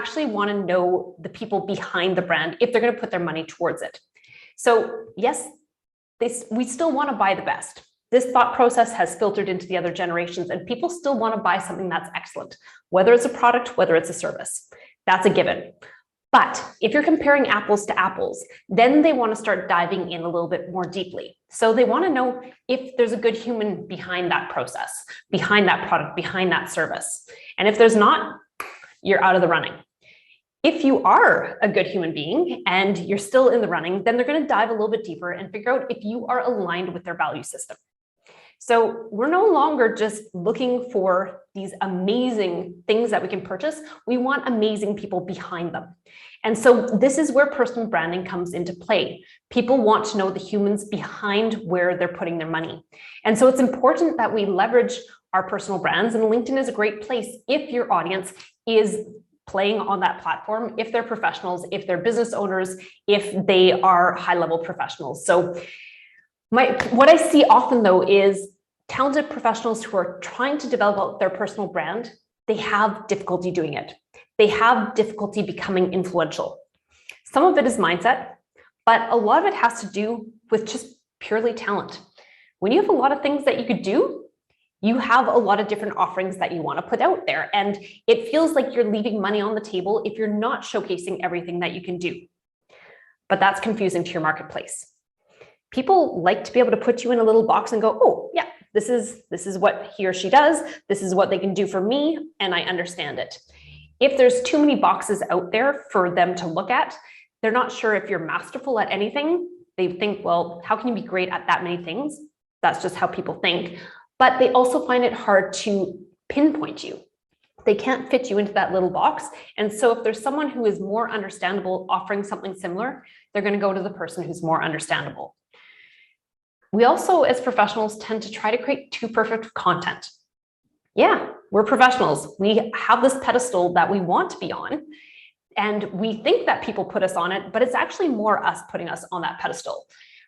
actually want to know the people behind the brand if they're going to put their money towards it. So yes, we still want to buy the best. This thought process has filtered into the other generations, and people still want to buy something that's excellent, whether it's a product, whether it's a service. That's a given. But if you're comparing apples to apples, then they want to start diving in a little bit more deeply. So they want to know if there's a good human behind that process, behind that product, behind that service. And if there's not, you're out of the running. If you are a good human being and you're still in the running, then they're going to dive a little bit deeper and figure out if you are aligned with their value system. So we're no longer just looking for these amazing things that we can purchase. We want amazing people behind them. And so this is where personal branding comes into play. People want to know the humans behind where they're putting their money. And so it's important that we leverage our personal brands, and LinkedIn is a great place if your audience is playing on that platform, if they're professionals, if they're business owners, if they are high-level professionals. So what I see often though is talented professionals who are trying to develop their personal brand, they have difficulty doing it. They have difficulty becoming influential. Some of it is mindset, but a lot of it has to do with just purely talent. When you have a lot of things that you could do, you have a lot of different offerings that you want to put out there. And it feels like you're leaving money on the table if you're not showcasing everything that you can do. But that's confusing to your marketplace. People like to be able to put you in a little box and go, oh, yeah, this is what he or she does. This is what they can do for me, and I understand it. If there's too many boxes out there for them to look at, they're not sure if you're masterful at anything. They think, well, how can you be great at that many things? That's just how people think. But they also find it hard to pinpoint you. They can't fit you into that little box. And so if there's someone who is more understandable offering something similar, they're going to go to the person who's more understandable. We also, as professionals, tend to try to create too perfect content. Yeah, we're professionals. We have this pedestal that we want to be on, and we think that people put us on it, but it's actually more us putting us on that pedestal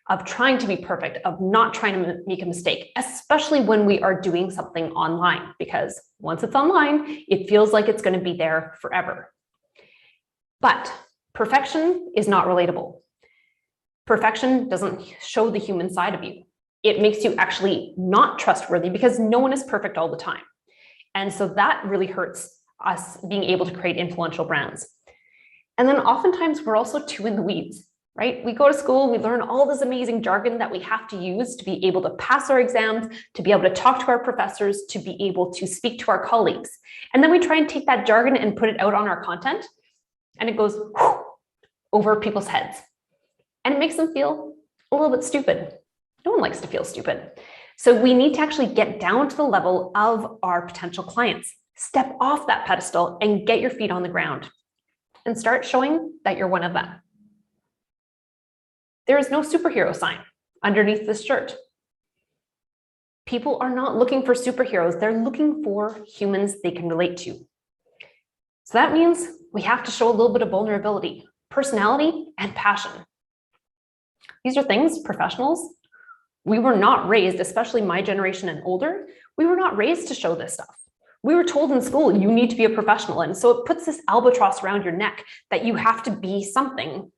of trying to be perfect, of not trying to make a mistake, especially when we are doing something online, because once it's online, it feels like it's going to be there forever. But perfection is not relatable. Perfection doesn't show the human side of you. It makes you actually not trustworthy because no one is perfect all the time. And so that really hurts us being able to create influential brands. And then oftentimes we're also too in the weeds, right? We go to school, we learn all this amazing jargon that we have to use to be able to pass our exams, to be able to talk to our professors, to be able to speak to our colleagues. And then we try and take that jargon and put it out on our content, and it goes over people's heads. And it makes them feel a little bit stupid. No one likes to feel stupid. So we need to actually get down to the level of our potential clients. Step off that pedestal and get your feet on the ground and start showing that you're one of them. There is no superhero sign underneath this shirt. People are not looking for superheroes. They're looking for humans they can relate to. So that means we have to show a little bit of vulnerability, personality, and passion. These are things, professionals, we were not raised, especially my generation and older, we were not raised to show this stuff. We were told in school, you need to be a professional. And so it puts this albatross around your neck that you have to be something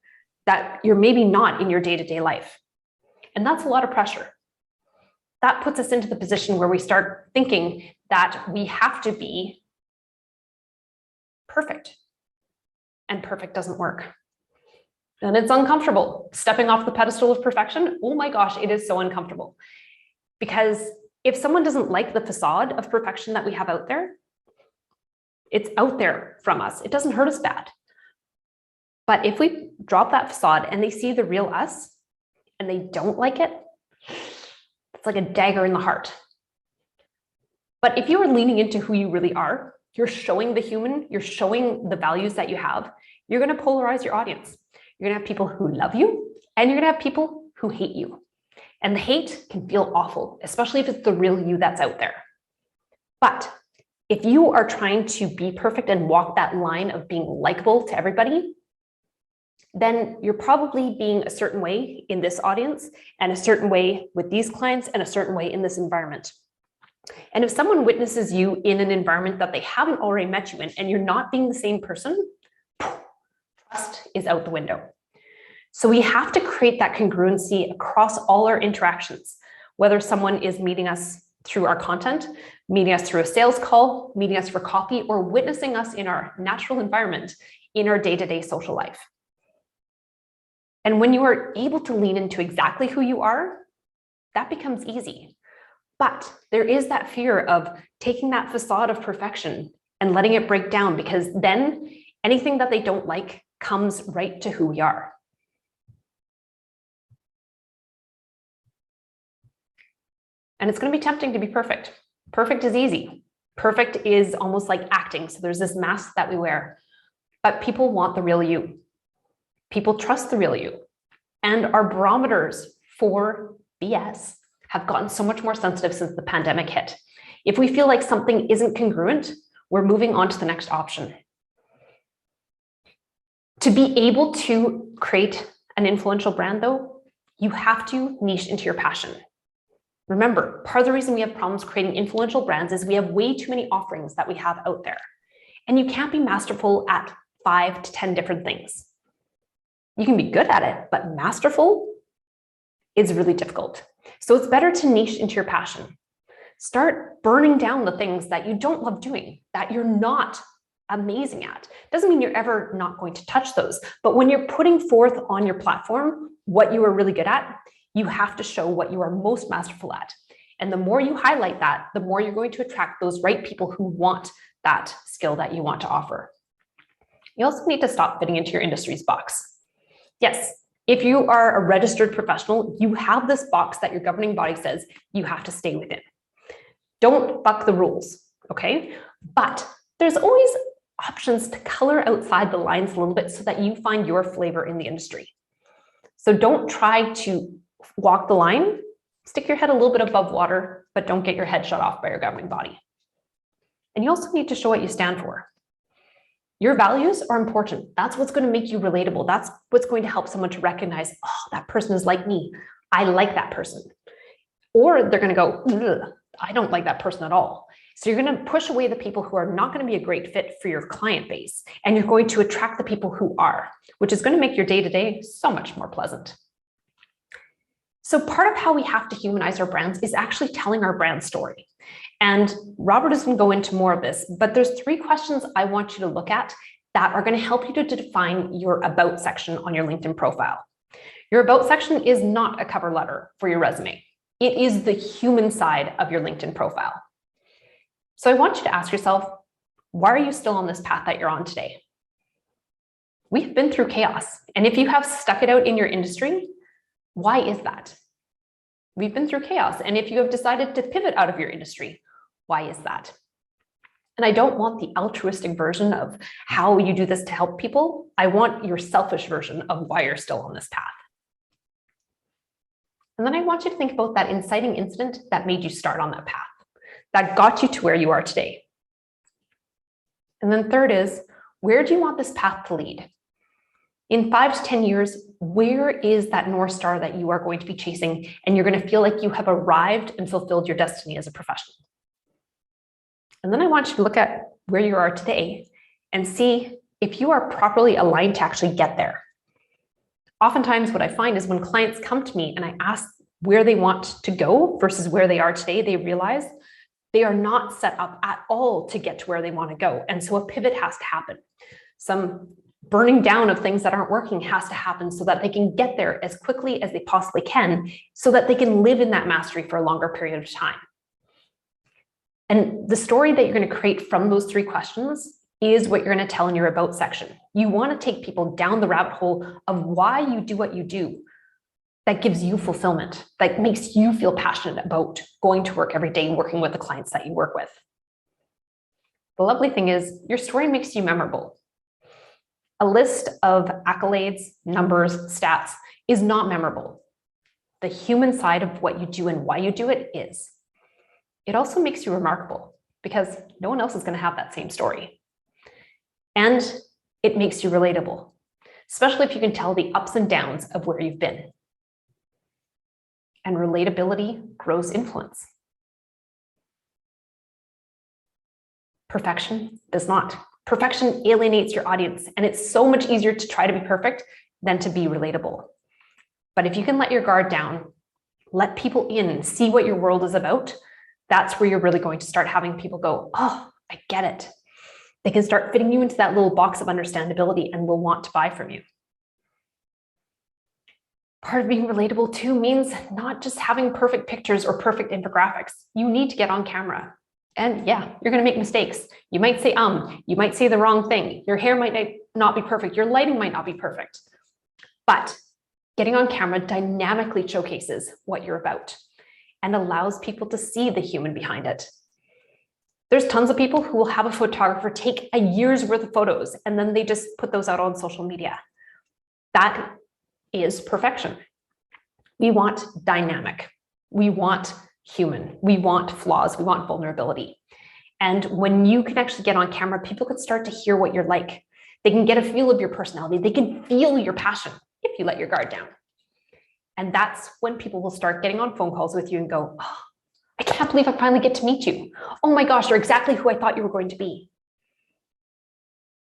that you're maybe not in your day-to-day life. And that's a lot of pressure. That puts us into the position where we start thinking that we have to be perfect. And perfect doesn't work. And it's uncomfortable. Stepping off the pedestal of perfection, oh my gosh, it is so uncomfortable. Because if someone doesn't like the facade of perfection that we have out there, it's out there from us. It doesn't hurt us bad. But if we drop that facade and they see the real us and they don't like it, it's like a dagger in the heart. But if you are leaning into who you really are, you're showing the human, you're showing the values that you have, you're going to polarize your audience. You're going to have people who love you, and you're going to have people who hate you. And the hate can feel awful, especially if it's the real you that's out there. But if you are trying to be perfect and walk that line of being likable to everybody, then you're probably being a certain way in this audience, and a certain way with these clients, and a certain way in this environment. And if someone witnesses you in an environment that they haven't already met you in, and you're not being the same person, trust is out the window. So we have to create that congruency across all our interactions, whether someone is meeting us through our content, meeting us through a sales call, meeting us for coffee, or witnessing us in our natural environment in our day-to-day social life. And when you are able to lean into exactly who you are, that becomes easy. But there is that fear of taking that facade of perfection and letting it break down, because then anything that they don't like comes right to who we are. And it's going to be tempting to be perfect. Perfect is easy. Perfect is almost like acting. So there's this mask that we wear, but people want the real you. People trust the real you. And our barometers for BS have gotten so much more sensitive since the pandemic hit. If we feel like something isn't congruent, we're moving on to the next option. To be able to create an influential brand, though, you have to niche into your passion. Remember, part of the reason we have problems creating influential brands is we have way too many offerings that we have out there. And you can't be masterful at 5 to 10 different things. You can be good at it, but masterful is really difficult. So it's better to niche into your passion. Start burning down the things that you don't love doing, that you're not amazing at. Doesn't mean you're ever not going to touch those, but when you're putting forth on your platform what you are really good at, you have to show what you are most masterful at. And the more you highlight that, the more you're going to attract those right people who want that skill that you want to offer. You also need to stop fitting into your industry's box. Yes, if you are a registered professional, you have this box that your governing body says you have to stay within. Don't buck the rules, okay? But there's always options to color outside the lines a little bit so that you find your flavor in the industry. So don't try to walk the line, stick your head a little bit above water, but don't get your head shut off by your governing body. And you also need to show what you stand for. Your values are important. That's what's going to make you relatable. That's what's going to help someone to recognize, oh, that person is like me. I like that person. Or they're going to go, I don't like that person at all. So you're going to push away the people who are not going to be a great fit for your client base. And you're going to attract the people who are, which is going to make your day-to-day so much more pleasant. So part of how we have to humanize our brands is actually telling our brand story. And Robert is going to go into more of this, but there's 3 questions I want you to look at that are going to help you to define your about section on your LinkedIn profile. Your about section is not a cover letter for your resume. It is the human side of your LinkedIn profile. So I want you to ask yourself, why are you still on this path that you're on today? We've been through chaos. And if you have stuck it out in your industry, why is that? We've been through chaos. And if you have decided to pivot out of your industry, why is that? And I don't want the altruistic version of how you do this to help people. I want your selfish version of why you're still on this path. And then I want you to think about that inciting incident that made you start on that path, that got you to where you are today. And then third is, where do you want this path to lead? In 5 to 10 years, where is that North Star that you are going to be chasing and you're going to feel like you have arrived and fulfilled your destiny as a professional? And then I want you to look at where you are today and see if you are properly aligned to actually get there. Oftentimes what I find is when clients come to me and I ask where they want to go versus where they are today, they realize they are not set up at all to get to where they want to go. And so a pivot has to happen. Some burning down of things that aren't working has to happen so that they can get there as quickly as they possibly can so that they can live in that mastery for a longer period of time. And the story that you're going to create from those 3 questions is what you're going to tell in your about section. You want to take people down the rabbit hole of why you do what you do that gives you fulfillment, that makes you feel passionate about going to work every day and working with the clients that you work with. The lovely thing is your story makes you memorable. A list of accolades, numbers, stats is not memorable. The human side of what you do and why you do it is. It also makes you remarkable because no one else is going to have that same story. And it makes you relatable, especially if you can tell the ups and downs of where you've been. And relatability grows influence. Perfection does not. Perfection alienates your audience, and it's so much easier to try to be perfect than to be relatable. But if you can let your guard down, let people in, see what your world is about, that's where you're really going to start having people go, oh, I get it. They can start fitting you into that little box of understandability and will want to buy from you. Part of being relatable too means not just having perfect pictures or perfect infographics. You need to get on camera. And yeah, you're going to make mistakes. You might say, you might say the wrong thing. Your hair might not be perfect. Your lighting might not be perfect. But getting on camera dynamically showcases what you're about and allows people to see the human behind it. There's tons of people who will have a photographer take a year's worth of photos and then they just put those out on social media. That is perfection. We want dynamic. We want human. We want flaws. We want vulnerability. And when you can actually get on camera, people can start to hear what you're like. They can get a feel of your personality. They can feel your passion if you let your guard down. And that's when people will start getting on phone calls with you and go, oh, I can't believe I finally get to meet you. Oh my gosh, you're exactly who I thought you were going to be.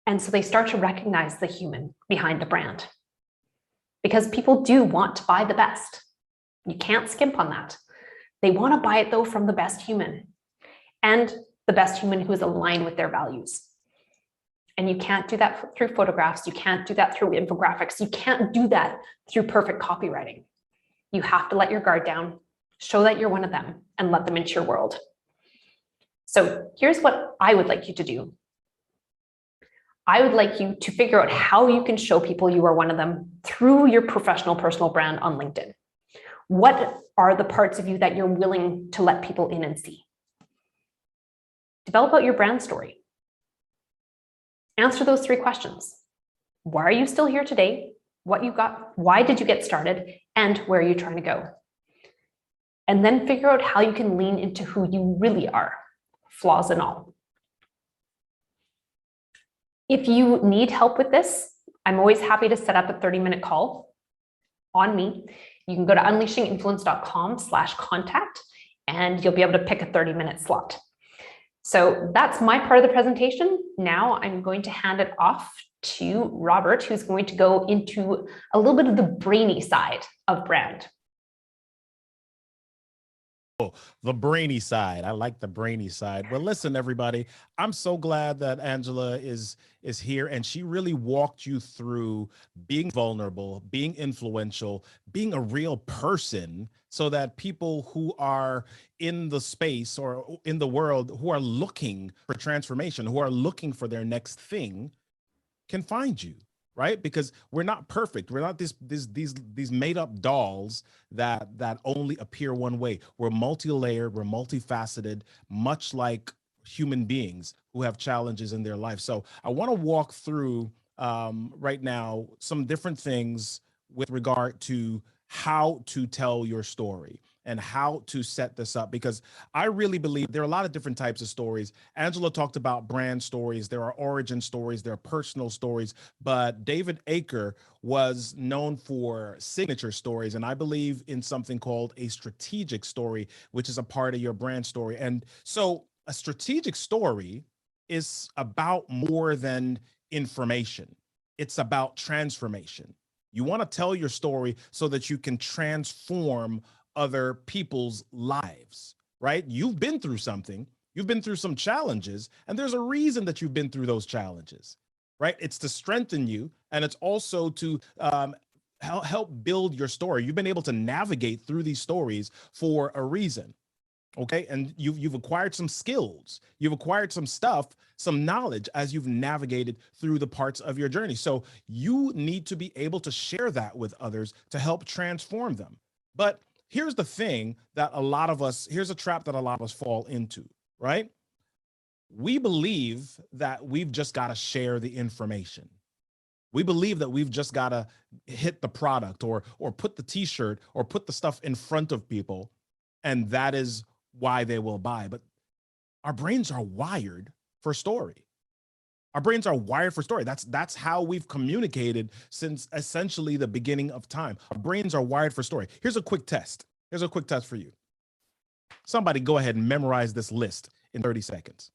And so they start to recognize the human behind the brand because people do want to buy the best. You can't skimp on that. They want to buy it though from the best human and the best human who is aligned with their values. And you can't do that through photographs. You can't do that through infographics. You can't do that through perfect copywriting. You have to let your guard down, show that you're one of them, and let them into your world. So here's what I would like you to do. I would like you to figure out how you can show people you are one of them through your professional personal brand on LinkedIn. What are the parts of you that you're willing to let people in and see? Develop out your brand story. Answer those 3 questions. Why are you still here today? What you got? Why did you get started? And where are you trying to go? And then figure out how you can lean into who you really are, flaws and all. If you need help with this, I'm always happy to set up a 30-minute call on me. You can go to unleashinginfluence.com/contact and you'll be able to pick a 30-minute slot. So that's my part of the presentation. Now I'm going to hand it off to Robert, who's going to go into a little bit of the brainy side of brand. Oh, the brainy side. I like the brainy side. Well, listen, everybody, I'm so glad that Angela is here, and she really walked you through being vulnerable, being influential, being a real person, so that people who are in the space or in the world who are looking for transformation, who are looking for their next thing, can find you. Right? Because we're not perfect. We're not these made up dolls that only appear one way. We're multi-layered, we're multifaceted, much like human beings who have challenges in their life. So I want to walk through right now some different things with regard to how to tell your story and how to set this up, because I really believe there are a lot of different types of stories. Angela talked about brand stories. There are origin stories. There are personal stories. But David Aker was known for signature stories. And I believe in something called a strategic story, which is a part of your brand story. And so a strategic story is about more than information. It's about transformation. You want to tell your story so that you can transform other people's lives, right? You've been through something, you've been through some challenges, and there's a reason that you've been through those challenges, right? It's to strengthen you, and it's also to help build your story. You've been able to navigate through these stories for a reason, okay? And you've acquired some skills, you've acquired some stuff, some knowledge as you've navigated through the parts of your journey. So you need to be able to share that with others to help transform them. But here's the thing that here's a trap that a lot of us fall into, right? We believe that we've just got to share the information. We believe that we've just got to hit the product or put the t-shirt or put the stuff in front of people, and that is why they will buy. But our brains are wired for story. Our brains are wired for story. That's how we've communicated since essentially the beginning of time. Our brains are wired for story. Here's a quick test. Here's a quick test for you. Somebody go ahead and memorize this list in 30 seconds,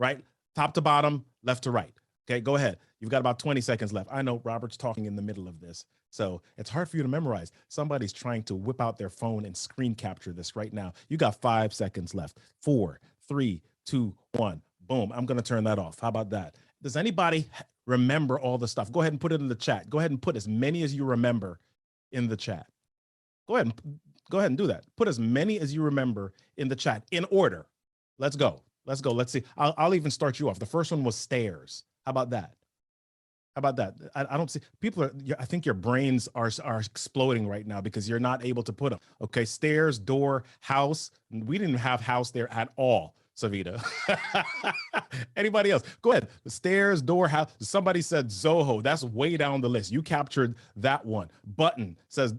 right? top to bottom, left to right. Okay, go ahead. You've got about 20 seconds left. I know Robert's talking in the middle of this, so it's hard for you to memorize. Somebody's trying to whip out their phone and screen capture this right now. You got 5 seconds left. 4, 3, 2, 1. Boom. I'm going to turn that off. How about that? Does anybody remember all the stuff? Go ahead and put it in the chat. Go ahead and put as many as you remember in the chat. Go ahead and do that. Put as many as you remember in the chat in order. Let's go. Let's go. Let's see. I'll even start you off. The first one was stairs. How about that? How about that? I don't see people I think your brains are exploding right now because you're not able to put them. Okay. Stairs, door, house. We didn't have house there at all. Savita. Anybody else? Go ahead. Stairs, door, house. Somebody said Zoho. That's way down the list. You captured that one. Button says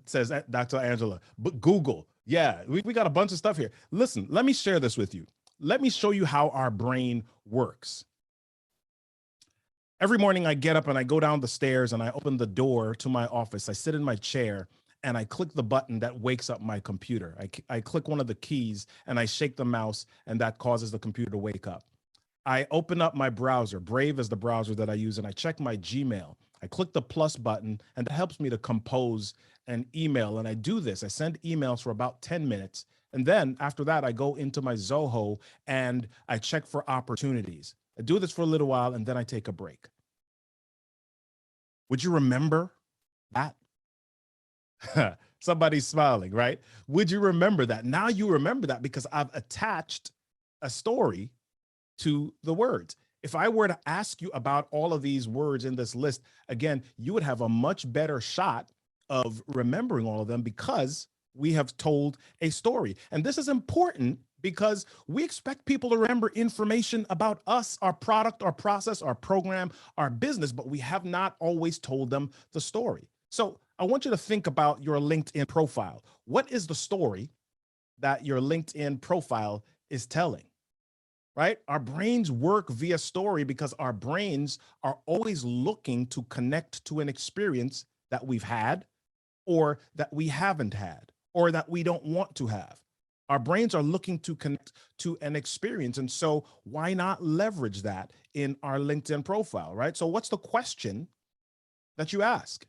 Dr. Angela. But Google. Yeah, we got a bunch of stuff here. Listen, let me share this with you. Let me show you how our brain works. Every morning I get up and I go down the stairs and I open the door to my office. I sit in my chair and I click the button that wakes up my computer. I click one of the keys and I shake the mouse and that causes the computer to wake up. I open up my browser. Brave is the browser that I use, and I check my Gmail. I click the plus button and that helps me to compose an email. And I do this. I send emails for about 10 minutes. And then after that, I go into my Zoho and I check for opportunities. I do this for a little while and then I take a break. Would you remember that? Somebody's smiling, right? Would you remember that? Now you remember that because I've attached a story to the words. If I were to ask you about all of these words in this list, again, you would have a much better shot of remembering all of them because we have told a story. And this is important because we expect people to remember information about us, our product, our process, our program, our business, but we have not always told them the story. So I want you to think about your LinkedIn profile. What is the story that your LinkedIn profile is telling? Right? Our brains work via story because our brains are always looking to connect to an experience that we've had or that we haven't had or that we don't want to have. Our brains are looking to connect to an experience. And so why not leverage that in our LinkedIn profile, right? So what's the question that you ask?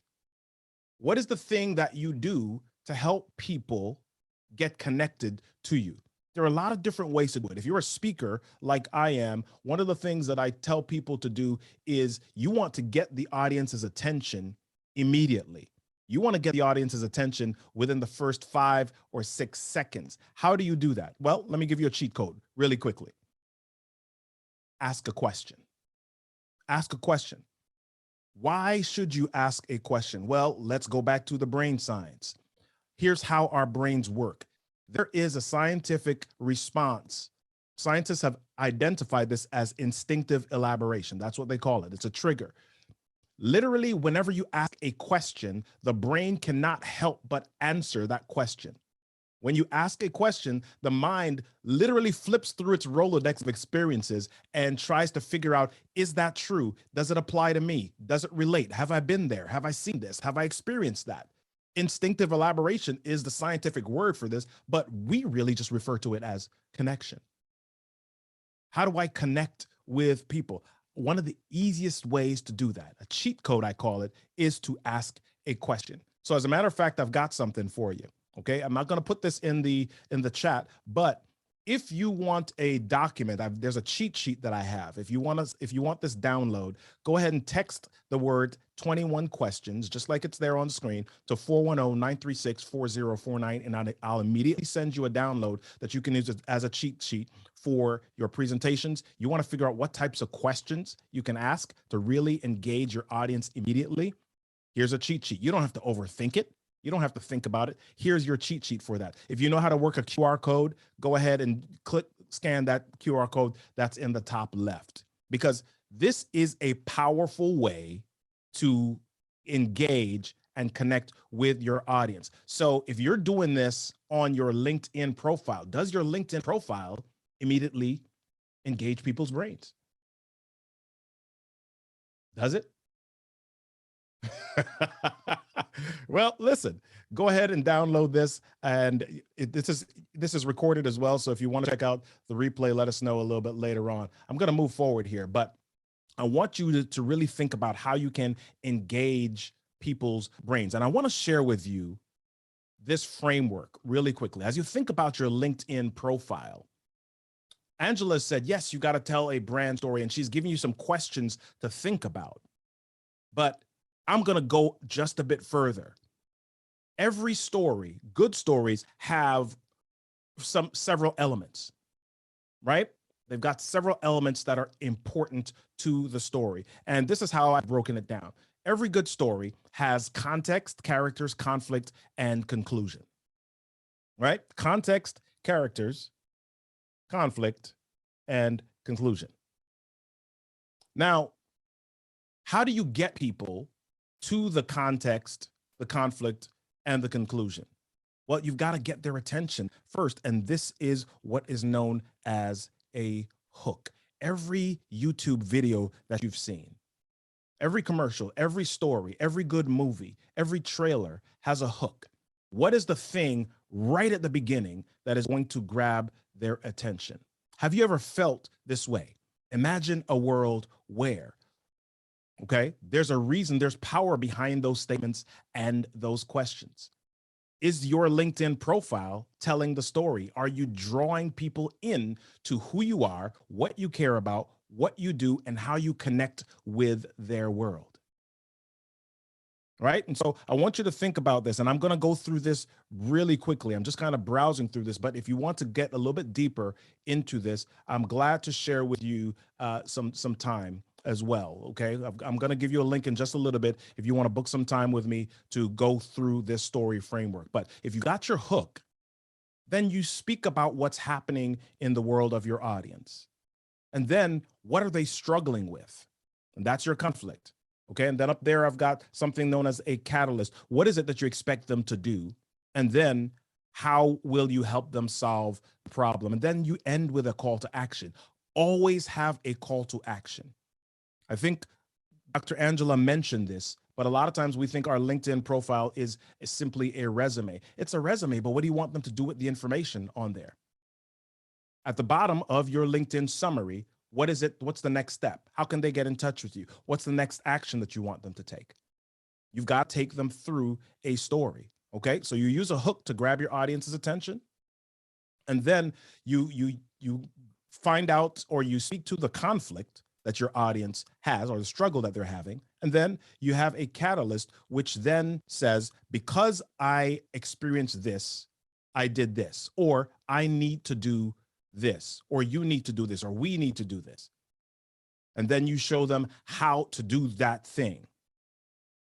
What is the thing that you do to help people get connected to you? There are a lot of different ways to do it. If you're a speaker like I am, one of the things that I tell people to do is you want to get the audience's attention immediately. You want to get the audience's attention within the first 5 or 6 seconds. How do you do that? Well, let me give you a cheat code really quickly. Ask a question. Ask a question. Why should you ask a question? Well, let's go back to the brain science. Here's how our brains work. There is a scientific response. Scientists have identified this as instinctive elaboration. That's what they call it. It's a trigger. Literally, whenever you ask a question, the brain cannot help but answer that question. When you ask a question, the mind literally flips through its Rolodex of experiences and tries to figure out, is that true? Does it apply to me? Does it relate? Have I been there? Have I seen this? Have I experienced that? Instinctive elaboration is the scientific word for this, but we really just refer to it as connection. How do I connect with people? One of the easiest ways to do that, a cheat code I call it, is to ask a question. So as a matter of fact, I've got something for you. Okay, I'm not going to put this in the chat, but if you want a document, there's a cheat sheet that I have. If you want this download, go ahead and text the word 21 questions, just like it's there on the screen, to 410-936-4049, and I'll immediately send you a download that you can use as a cheat sheet for your presentations. You want to figure out what types of questions you can ask to really engage your audience immediately. Here's a cheat sheet. You don't have to overthink it. You don't have to think about it. Here's your cheat sheet for that. If you know how to work a QR code, go ahead and scan that QR code that's in the top left, because this is a powerful way to engage and connect with your audience. So if you're doing this on your LinkedIn profile, does your LinkedIn profile immediately engage people's brains? Does it? Well, listen, go ahead and download this. And this is recorded as well. So if you want to check out the replay, let us know a little bit later on. I'm going to move forward here, but I want you to really think about how you can engage people's brains. And I want to share with you this framework really quickly. As you think about your LinkedIn profile, Angela said, yes, you got to tell a brand story, and she's giving you some questions to think about. But I'm going to go just a bit further. Every story, good stories, have several elements, right? They've got several elements that are important to the story. And this is how I've broken it down. Every good story has context, characters, conflict, and conclusion, right? Context, characters, conflict, and conclusion. Now, how do you get people to the context, the conflict, and the conclusion? Well, you've got to get their attention first. And this is what is known as a hook. Every YouTube video that you've seen, every commercial, every story, every good movie, every trailer has a hook. What is the thing right at the beginning that is going to grab their attention? Have you ever felt this way? Imagine a world where, okay, there's a reason, there's power behind those statements and those questions. Is your LinkedIn profile telling the story? Are you drawing people in to who you are, what you care about, what you do, and how you connect with their world? Right? And so I want you to think about this, and I'm going to go through this really quickly. I'm just kind of browsing through this, but if you want to get a little bit deeper into this, I'm glad to share with you some time as well. Okay. I'm going to give you a link in just a little bit if you want to book some time with me to go through this story framework. But if you got your hook, then you speak about what's happening in the world of your audience. And then what are they struggling with? And that's your conflict. Okay. And then up there, I've got something known as a catalyst. What is it that you expect them to do? And then how will you help them solve the problem? And then you end with a call to action. Always have a call to action. I think Dr. Angela mentioned this, but a lot of times we think our LinkedIn profile is simply a resume. It's a resume, but what do you want them to do with the information on there? At the bottom of your LinkedIn summary, what is it? What's the next step? How can they get in touch with you? What's the next action that you want them to take? You've got to take them through a story. Okay. So you use a hook to grab your audience's attention. And then you find out, or you speak to the conflict that your audience has, or the struggle that they're having. And then you have a catalyst, which then says, because I experienced this, I did this, or I need to do this, or you need to do this, or we need to do this. And then you show them how to do that thing.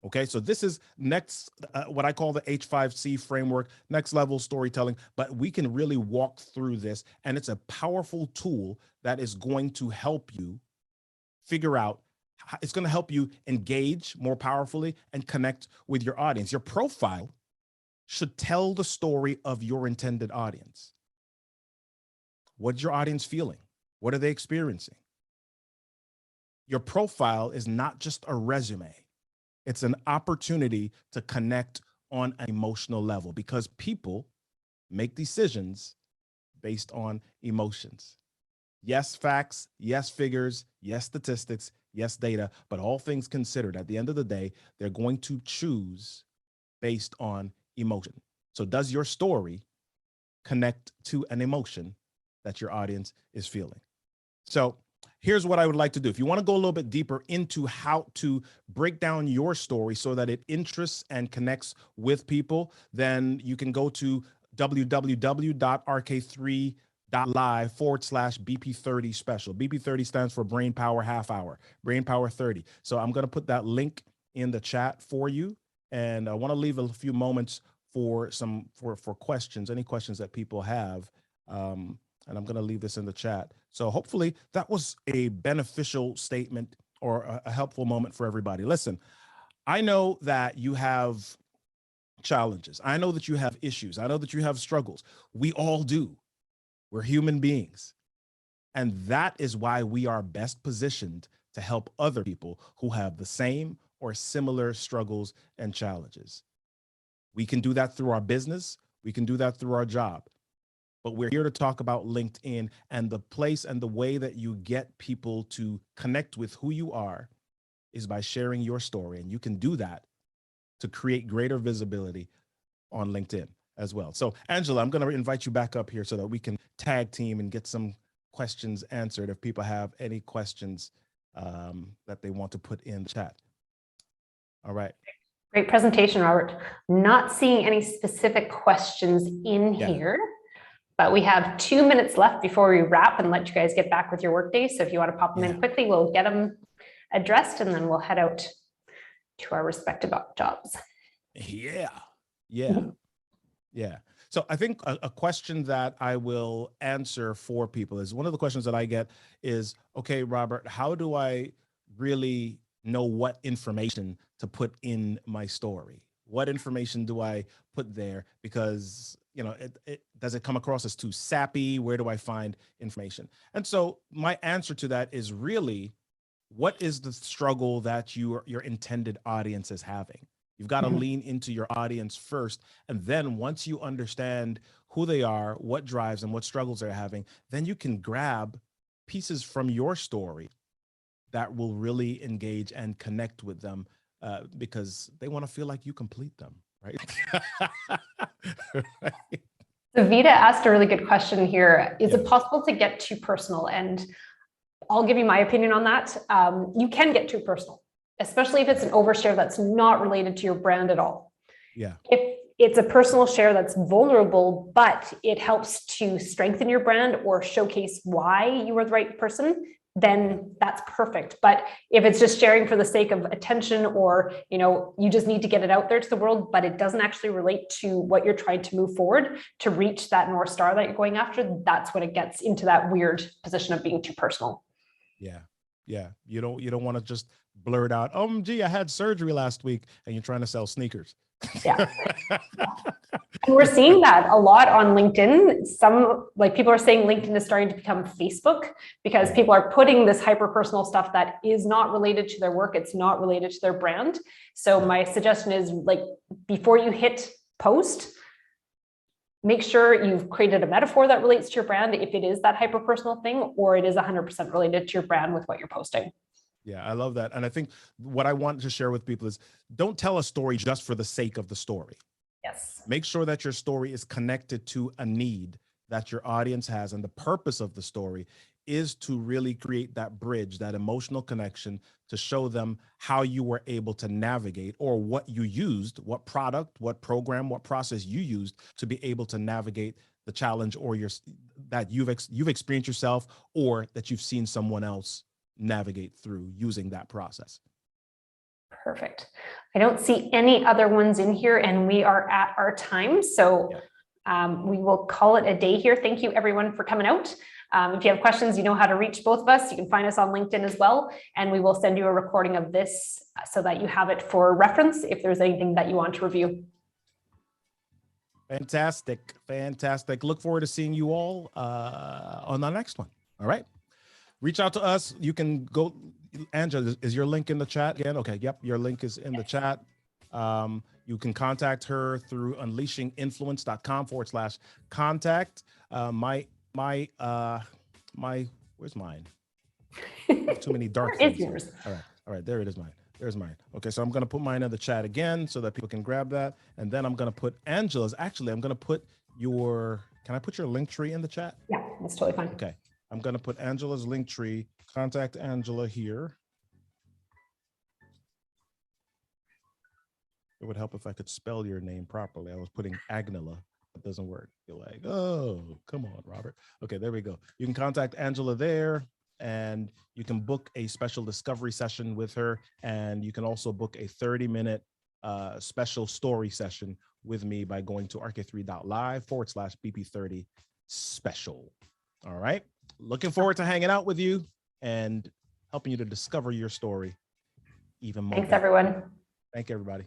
Okay, so this is next, what I call the H5C framework, next level storytelling, but we can really walk through this, and it's a powerful tool that is going to help you figure out, it's going to help you engage more powerfully and connect with your audience. Your profile should tell the story of your intended audience. What's your audience feeling? What are they experiencing? Your profile is not just a resume. It's an opportunity to connect on an emotional level, because people make decisions based on emotions. Yes, facts, yes, figures, yes, statistics, yes, data, but all things considered, at the end of the day, they're going to choose based on emotion. So does your story connect to an emotion that your audience is feeling? So here's what I would like to do. If you want to go a little bit deeper into how to break down your story so that it interests and connects with people, then you can go to www.rk3.live/BP30 special. BP30 stands for Brain Power Half Hour, Brain Power 30. So I'm going to put that link in the chat for you. And I want to leave a few moments for questions, any questions that people have. And I'm going to leave this in the chat. So hopefully that was a beneficial statement or a helpful moment for everybody. Listen, I know that you have challenges. I know that you have issues. I know that you have struggles. We all do. We're human beings. And that is why we are best positioned to help other people who have the same or similar struggles and challenges. We can do that through our business. We can do that through our job. But we're here to talk about LinkedIn, and the place and the way that you get people to connect with who you are is by sharing your story. And you can do that to create greater visibility on LinkedIn as well. So Angela, I'm going to invite you back up here so that we can tag team and get some questions answered if people have any questions that they want to put in the chat. All right. Great presentation, Robert. Not seeing any specific questions in here, but we have 2 minutes left before we wrap and let you guys get back with your workday. So if you want to pop them in quickly, we'll get them addressed and then we'll head out to our respective jobs. Yeah. So I think a question that I will answer for people is, one of the questions that I get is, okay, Robert, how do I really know what information to put in my story? What information do I put there? Because, you know, does it come across as too sappy? Where do I find information? And so my answer to that is really, what is the struggle that your intended audience is having? You've got to lean into your audience first. And then once you understand who they are, what drives them, what struggles they're having, then you can grab pieces from your story that will really engage and connect with them because they want to feel like you complete them, right? Right. So Vita asked a really good question here. Is it possible to get too personal? And I'll give you my opinion on that. You can get too personal, especially if it's an overshare that's not related to your brand at all. Yeah. If it's a personal share that's vulnerable, but it helps to strengthen your brand or showcase why you are the right person, then that's perfect. But if it's just sharing for the sake of attention, or, you know, you just need to get it out there to the world, but it doesn't actually relate to what you're trying to move forward to reach that North Star that you're going after, that's when it gets into that weird position of being too personal. Yeah. You don't want to just blurt out, "Oh, gee, I had surgery last week," and you're trying to sell sneakers. Yeah. And we're seeing that a lot on LinkedIn. Some, like, people are saying LinkedIn is starting to become Facebook because people are putting this hyper personal stuff that is not related to their work. It's not related to their brand. So my suggestion is, like, before you hit post, make sure you've created a metaphor that relates to your brand if it is that hyper personal thing, or it is 100% related to your brand with what you're posting. Yeah, I love that. And I think what I want to share with people is, don't tell a story just for the sake of the story. Yes. Make sure that your story is connected to a need that your audience has. And the purpose of the story is to really create that bridge, that emotional connection, to show them how you were able to navigate, or what you used, what product, what program, what process you used to be able to navigate the challenge, or that you've experienced yourself, or that you've seen someone else navigate through using that process. Perfect. I don't see any other ones in here, and we are at our time. So we will call it a day here. Thank you everyone for coming out. If you have questions, you know how to reach both of us. You can find us on LinkedIn as well, and we will send you a recording of this so that you have it for reference if there's anything that you want to review. Fantastic. Look forward to seeing you all on the next one. All right. Reach out to us. You can go, Angela, is your link in the chat again? Okay. Yep. Your link is in the chat. You can contact her through unleashinginfluence.com/contact. Where's mine? Too many dark things. Yours? All right. There it is, mine. There's mine. Okay. So I'm going to put mine in the chat again so that people can grab that. And then I'm going to put Angela's. Actually, I'm going to put can I put your link tree in the chat? Yeah, that's totally fine. Okay. I'm going to put Angela's link tree. Contact Angela here. It would help if I could spell your name properly. I was putting Agnella. It doesn't work. You're like, oh, come on, Robert. Okay, there we go. You can contact Angela there, and you can book a special discovery session with her. And you can also book a 30-minute special story session with me by going to rk3.live/BP30 special. All right. Looking forward to hanging out with you and helping you to discover your story even more. Thanks, everyone. Thank you, everybody.